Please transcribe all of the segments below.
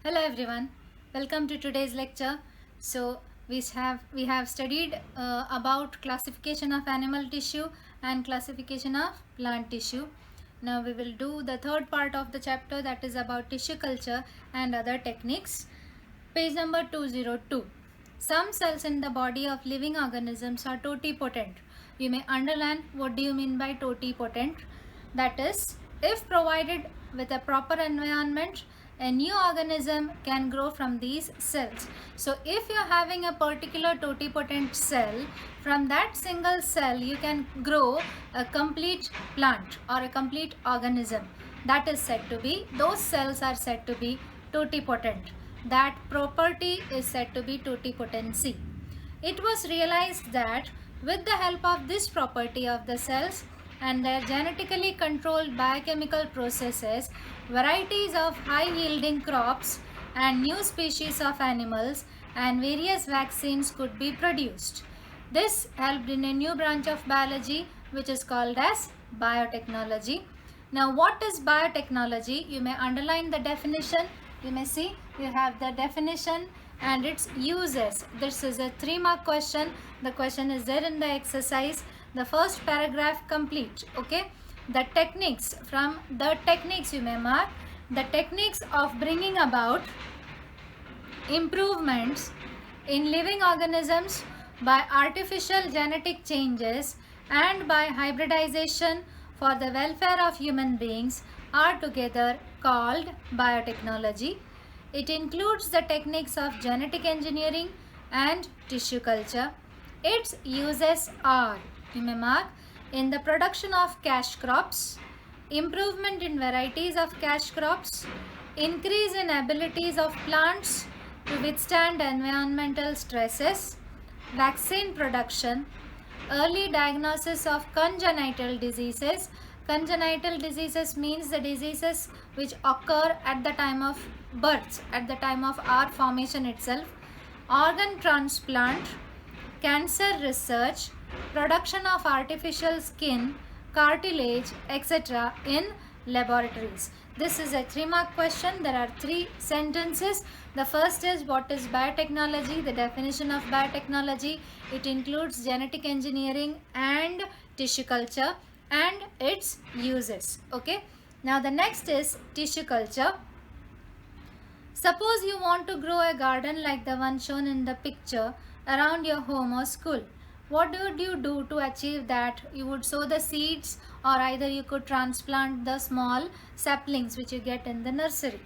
Hello everyone, welcome to today's lecture. So we have studied about classification of animal tissue and classification of plant tissue. Now we will do the third part of the chapter, that is about tissue culture and other techniques. Page number 202. Some cells in the body of living organisms are totipotent. You may underline what do you mean by totipotent. That is, if provided with a proper environment, a new organism can grow from these cells. So if you are having a particular totipotent cell, from that single cell you can grow a complete plant or a complete organism. That is said to be, those cells are said to be totipotent. That property is said to be totipotency. It was realized that with the help of this property of the cells and their genetically controlled biochemical processes, varieties of high-yielding crops and new species of animals and various vaccines could be produced. This helped in a new branch of biology which is called as biotechnology. Now, what is biotechnology? You may underline the definition. You may see you have the definition and its uses. This is a 3-mark question. The question is there in the exercise. The first paragraph complete. Okay. The techniques, from the techniques you may mark, the techniques of bringing about improvements in living organisms by artificial genetic changes and by hybridization for the welfare of human beings are together called biotechnology. It includes the techniques of genetic engineering and tissue culture. Its uses are, you may mark, in the production of cash crops, improvement in varieties of cash crops, increase in abilities of plants to withstand environmental stresses, vaccine production, early diagnosis of congenital diseases. Congenital diseases means the diseases which occur at the time of birth, at the time of our formation itself, organ transplant, cancer research, production of artificial skin, cartilage, etc. in laboratories. This is a 3-mark question. There are 3 sentences. The first is, what is biotechnology? The definition of biotechnology. It includes genetic engineering and tissue culture and its uses. Okay. Now the next is tissue culture. Suppose you want to grow a garden like the one shown in the picture around your home or school. What would you do to achieve that? You would sow the seeds, or either you could transplant the small saplings which you get in the nursery.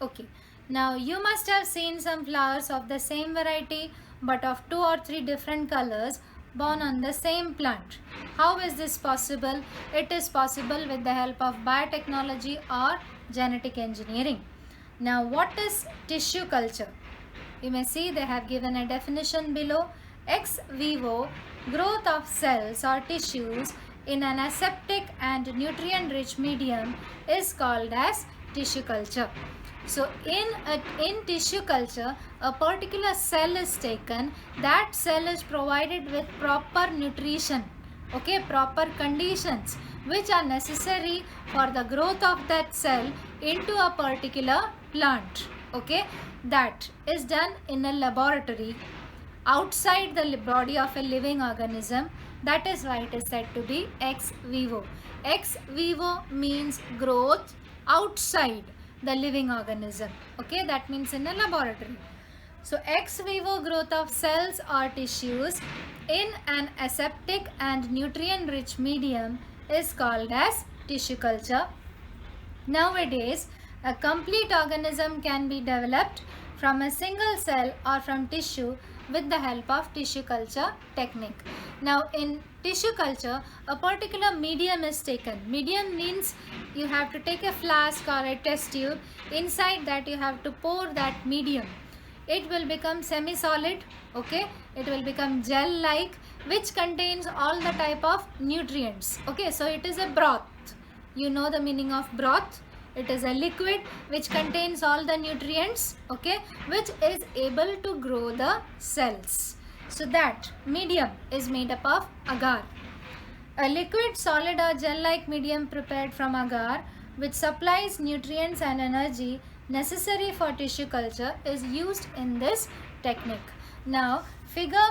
Okay. Now you must have seen some flowers of the same variety but of 2 or 3 different colors born on the same plant. How is this possible? It is possible with the help of biotechnology or genetic engineering. Now what is tissue culture? You may see they have given a definition below. Ex vivo growth of cells or tissues in an aseptic and nutrient-rich medium is called as tissue culture. So in tissue culture, a particular cell is taken. That cell is provided with proper nutrition, okay, proper conditions which are necessary for the growth of that cell into a particular plant. Okay, that is done in a laboratory outside the body of a living organism. That is why it is said to be ex vivo. Ex vivo means growth outside the living organism. Okay, that means in a laboratory. So ex vivo growth of cells or tissues in an aseptic and nutrient rich medium is called as tissue culture. Nowadays, a complete organism can be developed from a single cell or from tissue with the help of tissue culture technique. Now in tissue culture, a particular medium is taken. Medium means you have to take a flask or a test tube. Inside that you have to pour that medium. It will become semi-solid, okay, it will become gel-like, which contains all the type of nutrients. Okay, so it is a broth. You know the meaning of broth. It is a liquid which contains all the nutrients, okay, which is able to grow the cells. So that medium is made up of agar. A liquid, solid or gel-like medium prepared from agar which supplies nutrients and energy necessary for tissue culture is used in this technique. Now, figure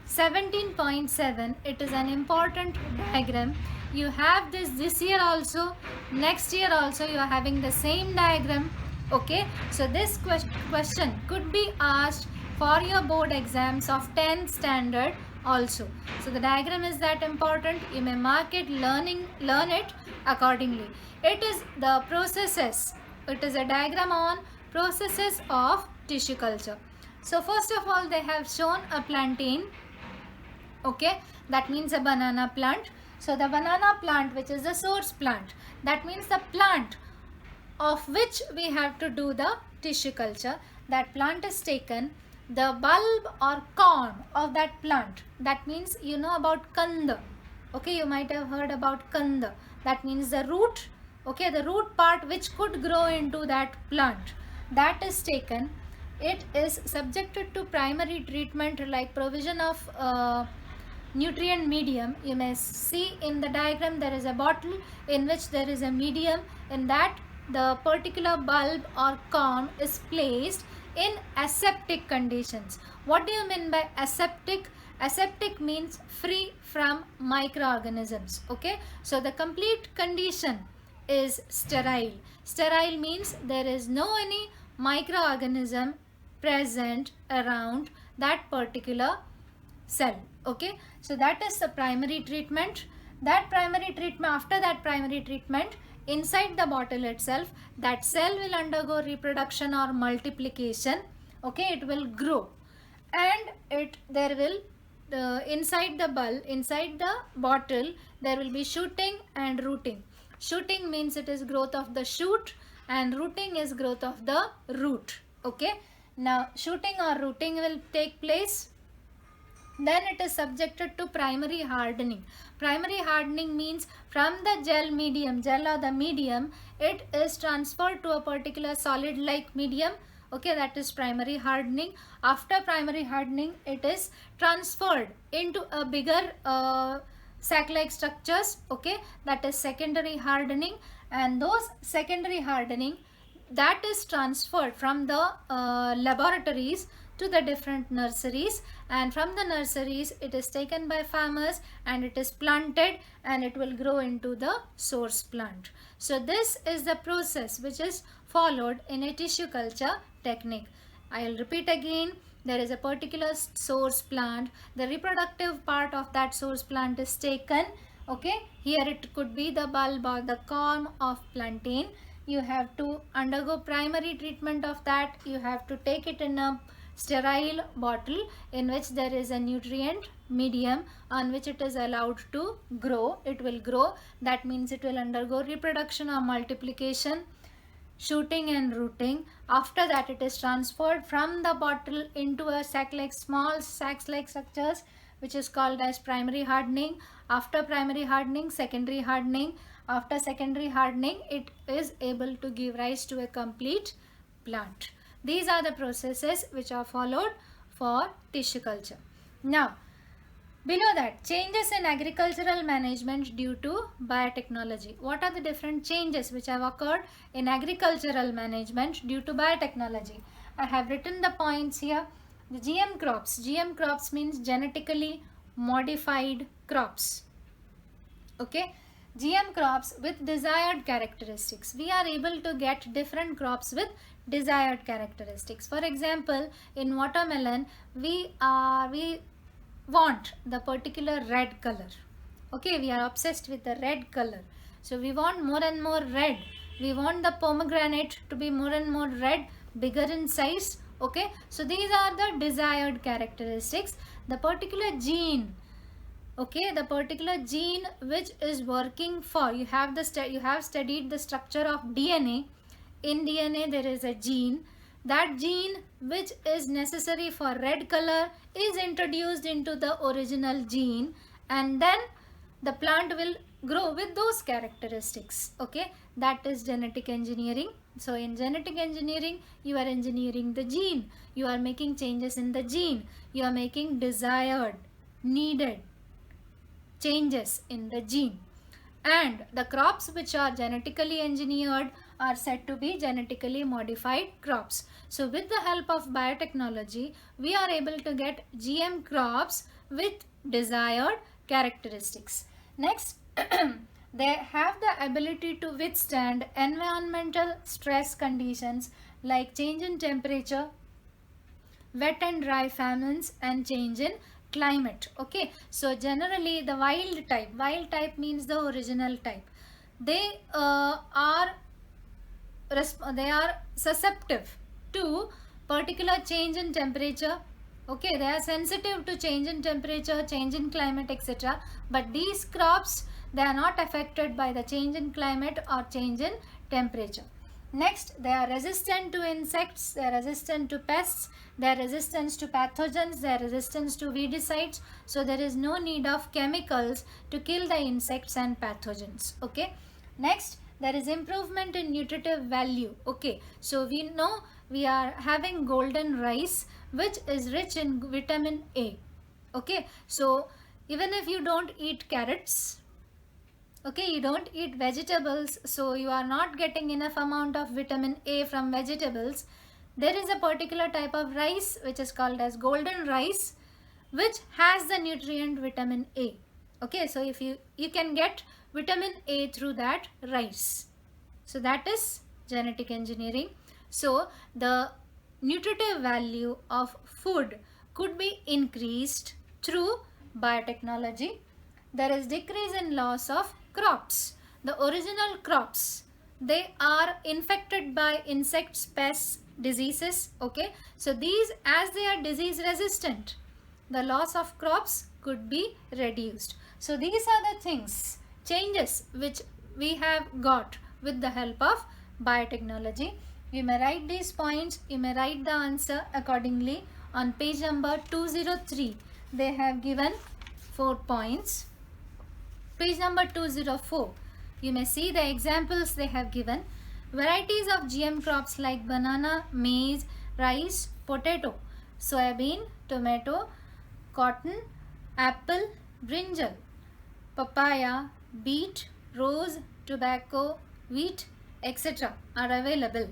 17.7, it is an important diagram. You have this year also, next year also you are having the same diagram. Okay, so this question could be asked for your board exams of 10th standard also. So the diagram is that important. You may mark it, learn it accordingly. It is the processes. It is a diagram on processes of tissue culture. So first of all, they have shown a plantain. Okay, that means a banana plant. So the banana plant, which is the source plant, that means the plant of which we have to do the tissue culture. That plant is taken, the bulb or corm of that plant, that means you know about kanda. Okay, you might have heard about kanda. That means the root. Okay, the root part which could grow into that plant, that is taken. It is subjected to primary treatment like provision of nutrient medium. You may see in the diagram there is a bottle in which there is a medium. In that, the particular bulb or corm is placed in aseptic conditions. What do you mean by aseptic? Aseptic means free from microorganisms. Okay, so the complete condition is sterile. Sterile means there is no any microorganism present around that particular cell. Okay, so that is the primary treatment. That primary treatment, after that primary treatment, inside the bottle itself, that cell will undergo reproduction or multiplication. Okay, it will grow, and there will inside the bottle there will be shooting and rooting. Shooting means it is growth of the shoot, and rooting is growth of the root. Okay, now shooting or rooting will take place. Then it is subjected to primary hardening. Primary hardening means from the gel or the medium, it is transferred to a particular solid like medium. Okay, that is primary hardening. After primary hardening, it is transferred into a bigger sac-like structures. Okay, that is secondary hardening, and those secondary hardening, that is transferred from the laboratories to the different nurseries, and from the nurseries it is taken by farmers and it is planted, and it will grow into the source plant. So this is the process which is followed in a tissue culture technique. I will repeat again. There is a particular source plant. The reproductive part of that source plant is taken. Okay, here it could be the bulb or the corm of plantain. You have to undergo primary treatment of that. You have to take it in a sterile bottle in which there is a nutrient medium on which it is allowed to grow. It will grow. That means it will undergo reproduction or multiplication, shooting and rooting. After that, it is transferred from the bottle into a sac-like, small sacs-like structures, which is called as primary hardening. After primary hardening, secondary hardening. After secondary hardening, it is able to give rise to a complete plant. These are the processes which are followed for tissue culture. Now, below that, changes in agricultural management due to biotechnology. What are the different changes which have occurred in agricultural management due to biotechnology? I have written the points here. The GM crops. GM crops means genetically modified crops. Okay. GM crops with desired characteristics. We are able to get different crops with desired characteristics. For example, in watermelon, we want the particular red color. Okay, we are obsessed with the red color. So we want more and more red. We want the pomegranate to be more and more red, bigger in size. Okay, so these are the desired characteristics. The particular gene. Okay, the particular gene which is working for, you have studied the structure of DNA. In DNA there is a gene. That gene which is necessary for red color is introduced into the original gene, and then the plant will grow with those characteristics. Okay, that is genetic engineering. So in genetic engineering, you are engineering the gene. You are making changes in the gene. You are making desired, needed changes in the gene. and the crops which are genetically engineered are said to be genetically modified crops. So with the help of biotechnology, we are able to get GM crops with desired characteristics. Next, they have the ability to withstand environmental stress conditions like change in temperature, wet and dry famines, and change in climate. Okay, so generally the wild type means the original type, they they are susceptible to particular change in temperature. Okay, they are sensitive to change in temperature, change in climate, etc. But these crops, they are not affected by the change in climate or change in temperature. Next, they are resistant to insects, they are resistant to pests, they are resistant to pathogens, they are resistant to weedicides. So there is no need of chemicals to kill the insects and pathogens. Okay. Next, there is improvement in nutritive value. Okay, so we know we are having golden rice which is rich in vitamin A. Okay, so even if you don't eat carrots, okay, you don't eat vegetables, so you are not getting enough amount of vitamin A from vegetables, there is a particular type of rice which is called as golden rice which has the nutrient vitamin A. Okay, so if you can get vitamin A through that rice. So that is genetic engineering. So the nutritive value of food could be increased through biotechnology. There is decrease in loss of crops. The original crops, they are infected by insects, pests, diseases. Okay, so these, as they are disease resistant, the loss of crops could be reduced. So these are the things, changes which we have got with the help of biotechnology. You may write these points, you may write the answer accordingly. On page number 203, they have given 4 points. Page number 204, you may see the examples they have given. Varieties of GM crops like banana, maize, rice, potato, soybean, tomato, cotton, apple, brinjal, papaya, beet, rose, tobacco, wheat, etc. are available.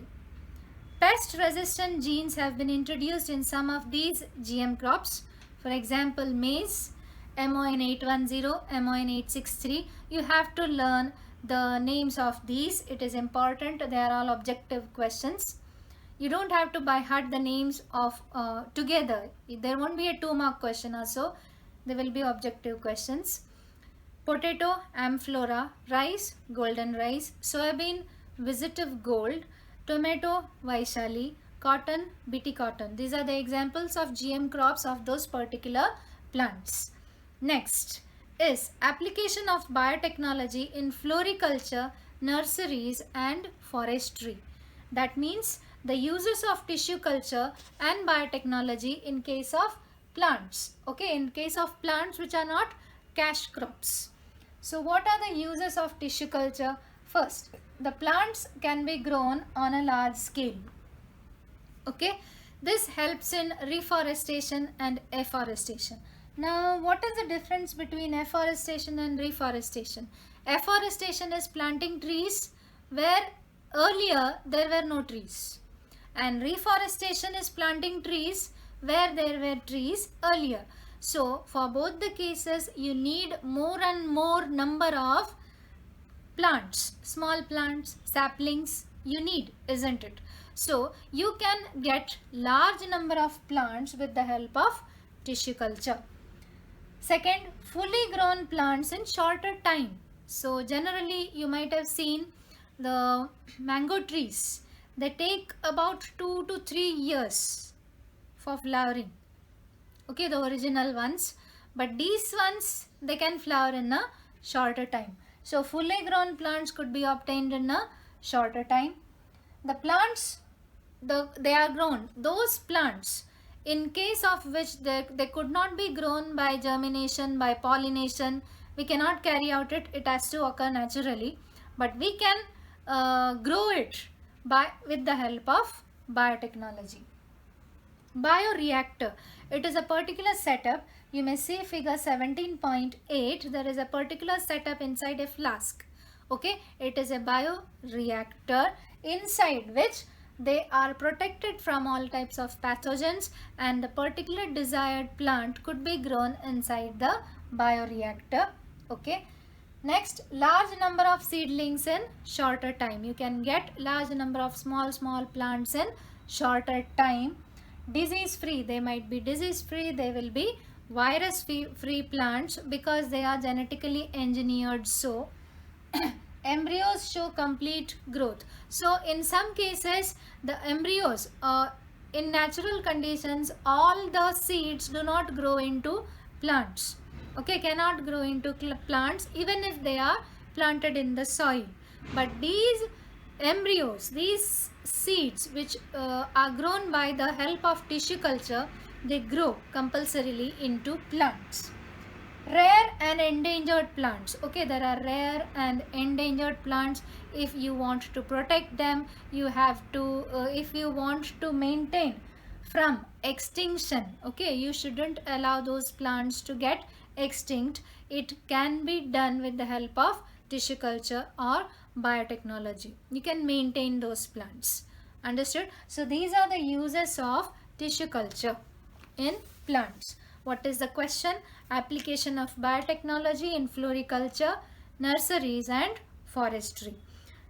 Pest resistant genes have been introduced in some of these GM crops. For example, maize, MON 810, MON 863. You have to learn the names of these. It is important. They are all objective questions. You don't have to by heart the names of together. There won't be a 2-mark question also. There will be objective questions. Potato, Amphora, rice, golden rice, soybean, Visitive Gold, tomato, Vaishali, cotton, BT cotton. These are the examples of GM crops of those particular plants. Next is application of biotechnology in floriculture, nurseries and forestry. That means the uses of tissue culture and biotechnology in case of plants. Okay, in case of plants which are not cash crops. So what are the uses of tissue culture? First, the plants can be grown on a large scale. Okay, this helps in reforestation and afforestation. Now, what is the difference between afforestation and reforestation? Afforestation is planting trees where earlier there were no trees, and reforestation is planting trees where there were trees earlier. So for both the cases, you need more and more number of plants, small plants, saplings you need, isn't it? So you can get large number of plants with the help of tissue culture. Second, fully grown plants in shorter time. So generally you might have seen the mango trees. They take about 2 to 3 years for flowering. Okay, the original ones. But these ones, they can flower in a shorter time. So fully grown plants could be obtained in a shorter time. The plants, they are grown. Those plants, in case of which they could not be grown by germination, by pollination, we cannot carry out it. It has to occur naturally. But we can grow it with the help of biotechnology. Bioreactor. It is a particular setup. You may see figure 17.8. There is a particular setup inside a flask. Okay, it is a bioreactor inside which they are protected from all types of pathogens, and the particular desired plant could be grown inside the bioreactor. Okay. Next, large number of seedlings in shorter time. You can get large number of small plants in shorter time. Disease free. They might be disease free. They will be virus free plants because they are genetically engineered. So embryos show complete growth. So in some cases, the embryos in natural conditions, all the seeds do not grow into plants. Okay, cannot grow into plants even if they are planted in the soil. But these embryos, these seeds which are grown by the help of tissue culture, they grow compulsorily into plants. Rare and endangered plants. Okay, there are rare and endangered plants. If you want to protect them, you have to, if you want to maintain from extinction, okay, you shouldn't allow those plants to get extinct. It can be done with the help of tissue culture or biotechnology. You can maintain those plants. Understood? So these are the uses of tissue culture in plants. What is the question? Application of biotechnology in floriculture, nurseries and forestry.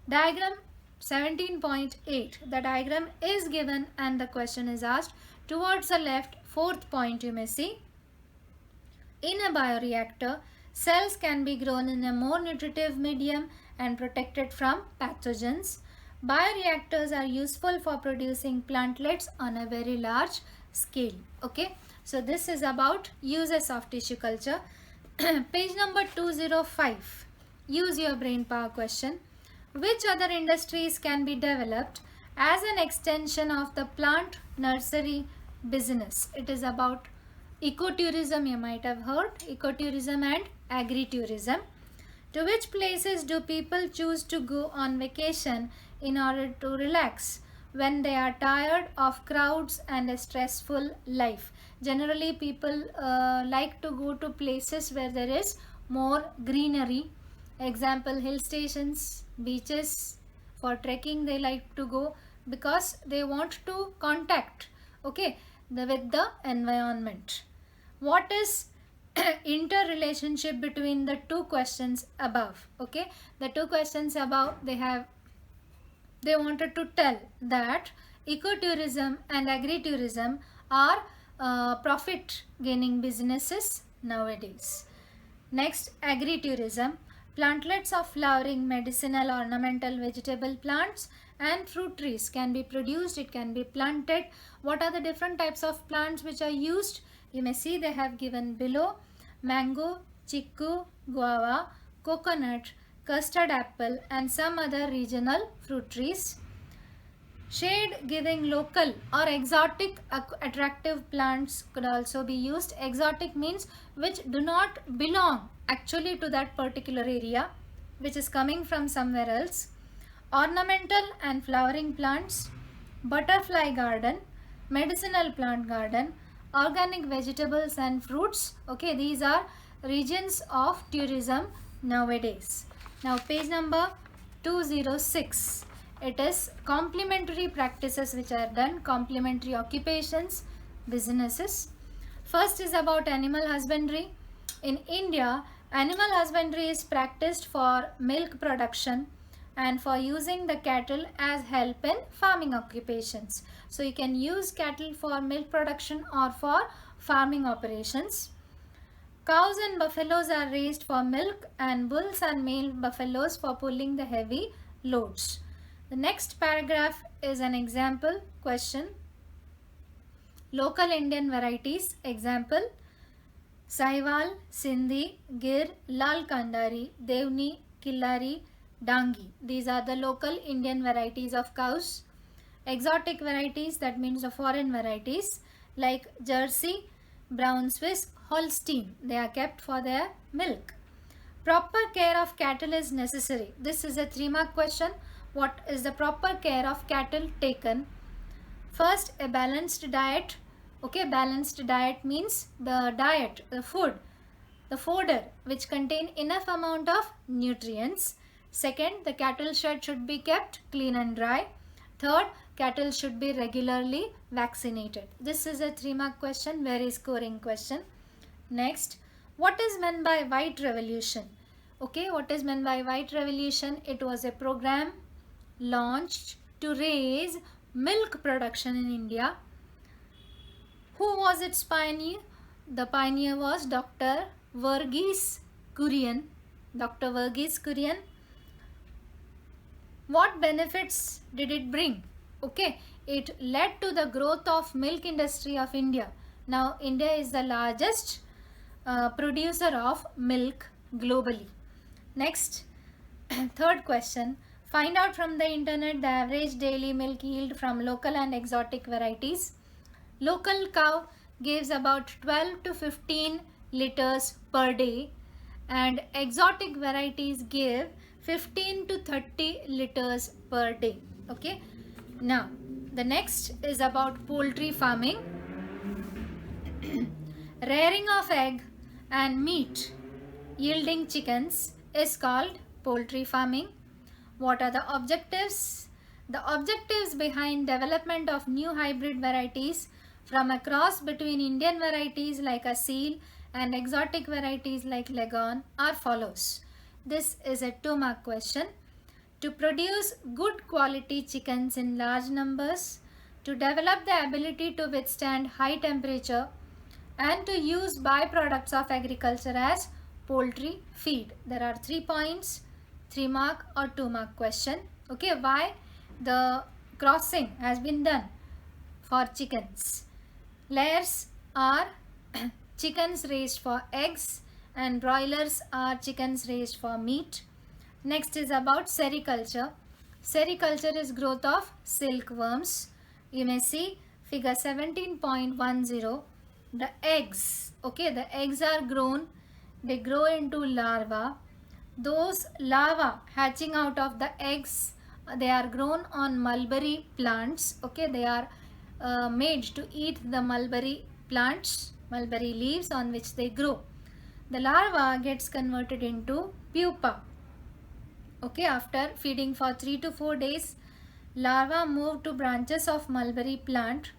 Diagram 17.8. The diagram is given and the question is asked. Towards the left, fourth point you may see. In a bioreactor, cells can be grown in a more nutritive medium and protected from pathogens. Bioreactors are useful for producing plantlets on a very large scale. Okay, so this is about uses of tissue culture. Page number 205. Use your brain power question. Which other industries can be developed as an extension of the plant nursery business? It is about ecotourism. You might have heard ecotourism and agritourism. To which places do people choose to go on vacation in order to relax when they are tired of crowds and a stressful life? Generally, people like to go to places where there is more greenery. Example, hill stations, beaches. For trekking, they like to go because they want to contact, okay, with the environment. What is interrelationship between the two questions above? Okay, the two questions above, they wanted to tell that ecotourism and agritourism are profit gaining businesses nowadays. Next, agritourism. Plantlets of flowering medicinal ornamental vegetable plants and fruit trees can be produced. It can be planted. What are the different types of plants which are used? You may see they have given below: mango, chiku, guava, coconut, custard apple and some other regional fruit trees. Shade giving local or exotic attractive plants could also be used. Exotic means which do not belong actually to that particular area, which is coming from somewhere else. Ornamental and flowering plants, butterfly garden, medicinal plant garden, organic vegetables and fruits. Okay, these are regions of tourism nowadays. Now page number 206. It is complementary practices which are done, complementary occupations, businesses. First is about animal husbandry. In India, animal husbandry is practiced for milk production and for using the cattle as help in farming occupations. So you can use cattle for milk production or for farming operations. Cows and buffaloes are raised for milk and bulls and male buffaloes for pulling the heavy loads. The next paragraph is an example question. Local Indian varieties. Example: Sahiwal, Sindhi, Gir, Lal Kandari, Devni, Killari, Dangi. These are the local Indian varieties of cows. Exotic varieties, that means the foreign varieties, like Jersey, Brown Swiss, Holstein. They are kept for their milk. Proper care of cattle is necessary. This is a 3-mark question. What is the proper care of cattle taken? First, a balanced diet, Okay, balanced diet means the diet, the food, the fodder which contain enough amount of nutrients. Second, the cattle shed should be kept clean and dry. Third, cattle should be regularly vaccinated. This is a 3-mark question, very scoring question. Next, what is meant by White Revolution? Okay, what is meant by White Revolution? It was a program launched to raise milk production in India. Who was its pioneer? The pioneer was Dr. Verghese Kurian. Dr. Verghese Kurian. What benefits did it bring? Okay, it led to the growth of milk industry of India. Now, India is the largest producer of milk globally. Next, third question. Find out from the internet the average daily milk yield from local and exotic varieties. Local cow gives about 12 to 15 liters per day and exotic varieties give 15 to 30 liters per day. Okay. Now, the next is about poultry farming. Rearing of egg and meat yielding chickens is called poultry farming. What are the objectives? The objectives behind development of new hybrid varieties from a cross between Indian varieties like Asil and exotic varieties like Leghorn are follows. This is a 2-mark question. To produce good quality chickens in large numbers, to develop the ability to withstand high temperature, and to use byproducts of agriculture as poultry feed. There are 3 points, 3-mark or 2-mark question. Okay, why the crossing has been done for chickens? Layers are chickens raised for eggs and broilers are chickens raised for meat. Next is about sericulture. Sericulture is growth of silkworms. You may see figure 17.10. The eggs, okay, the eggs are grown, they grow into larvae. Those larvae hatching out of the eggs, they are grown on mulberry plants. Okay, they are made to eat the mulberry plants, mulberry leaves on which they grow. The larva gets converted into pupa. Okay, after feeding for 3 to 4 days, larva move to branches of mulberry plant.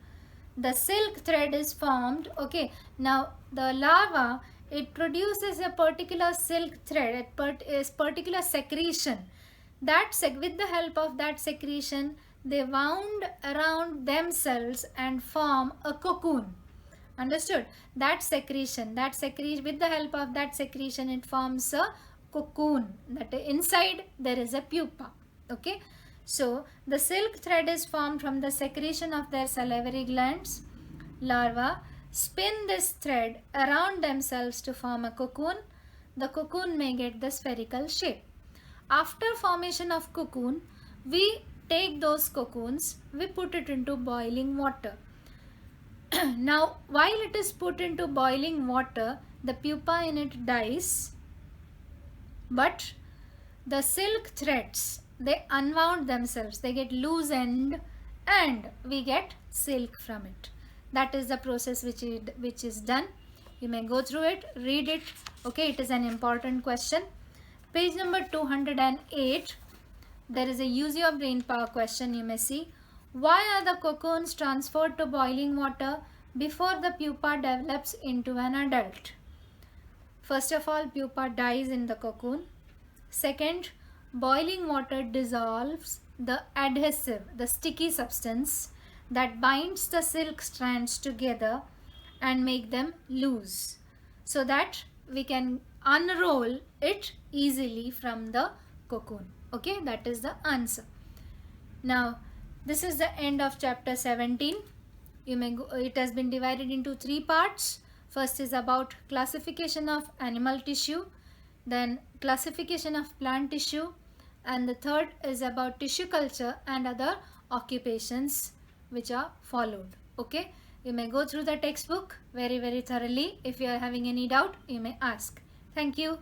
The silk thread is formed. Okay, now the larva, it produces a particular silk thread, a particular secretion. With the help of that secretion, they wound around themselves and form a cocoon. Understood? That secretion, with the help of that secretion, it forms a cocoon. That inside there is a pupa. Okay. So, the silk thread is formed from the secretion of their salivary glands. Larvae spin this thread around themselves to form a cocoon. The cocoon may get the spherical shape. After formation of cocoon, we take those cocoons, we put it into boiling water. Now, while it is put into boiling water, the pupa in it dies, but the silk threads, they unwound themselves, they get loosened and we get silk from it. That is the process which is done. You may go through it, read it. Okay, it is an important question. Page number 208, there is a use your brain power question. You may see, why are the cocoons transferred to boiling water before the pupa develops into an adult? First of all, pupa dies in the cocoon. Second, boiling water dissolves the adhesive, the sticky substance that binds the silk strands together and make them loose, so that we can unroll it easily from the cocoon. Okay, that is the answer. Now, this is the end of chapter 17. It has been divided into 3 parts. First is about classification of animal tissue, then classification of plant tissue, and the third is about tissue culture and other occupations which are followed. Okay, you may go through the textbook very thoroughly. If you are having any doubt, you may ask. Thank you.